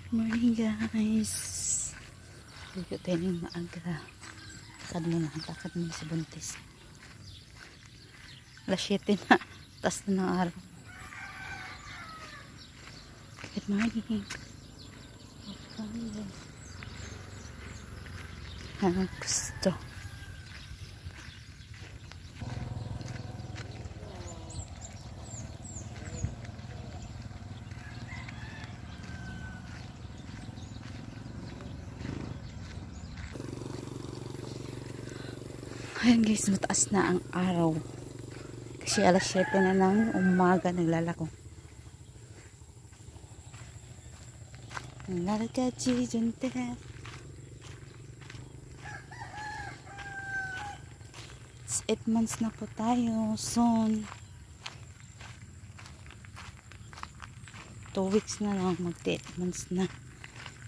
Morning guys. Dito tayo ng maaga. Takad mo na. Takad mo sa buntis. Alas 7 na. Taas na ng araw. Good morning. Ang gusto. Ayan guys, mataas na ang araw. Kasi alas 7 na ng umaga naglalako. Nalagaji junte. 8 months na po tayo. Soon. 2 weeks na lang. Mag 8 months na.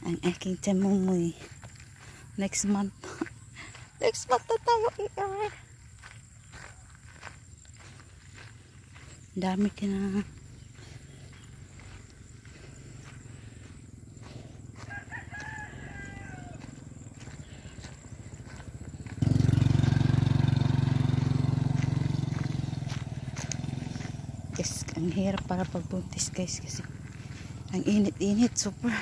Ang aking tiyamumoy. Next month. Next month na tayo i-air. Dami ka na. Guys, ang hirap para pagbuntis guys kasi ang init-init. Super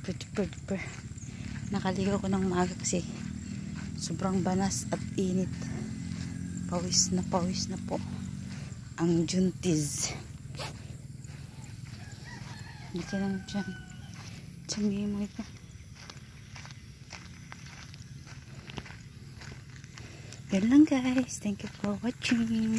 duper. Nakaligo ko ng maaga kasi sobrang banas at init. Pawis na po ang juntis. Hindi ka lang dyan. Tsangi mo ito. Yan lang guys. Thank you for watching.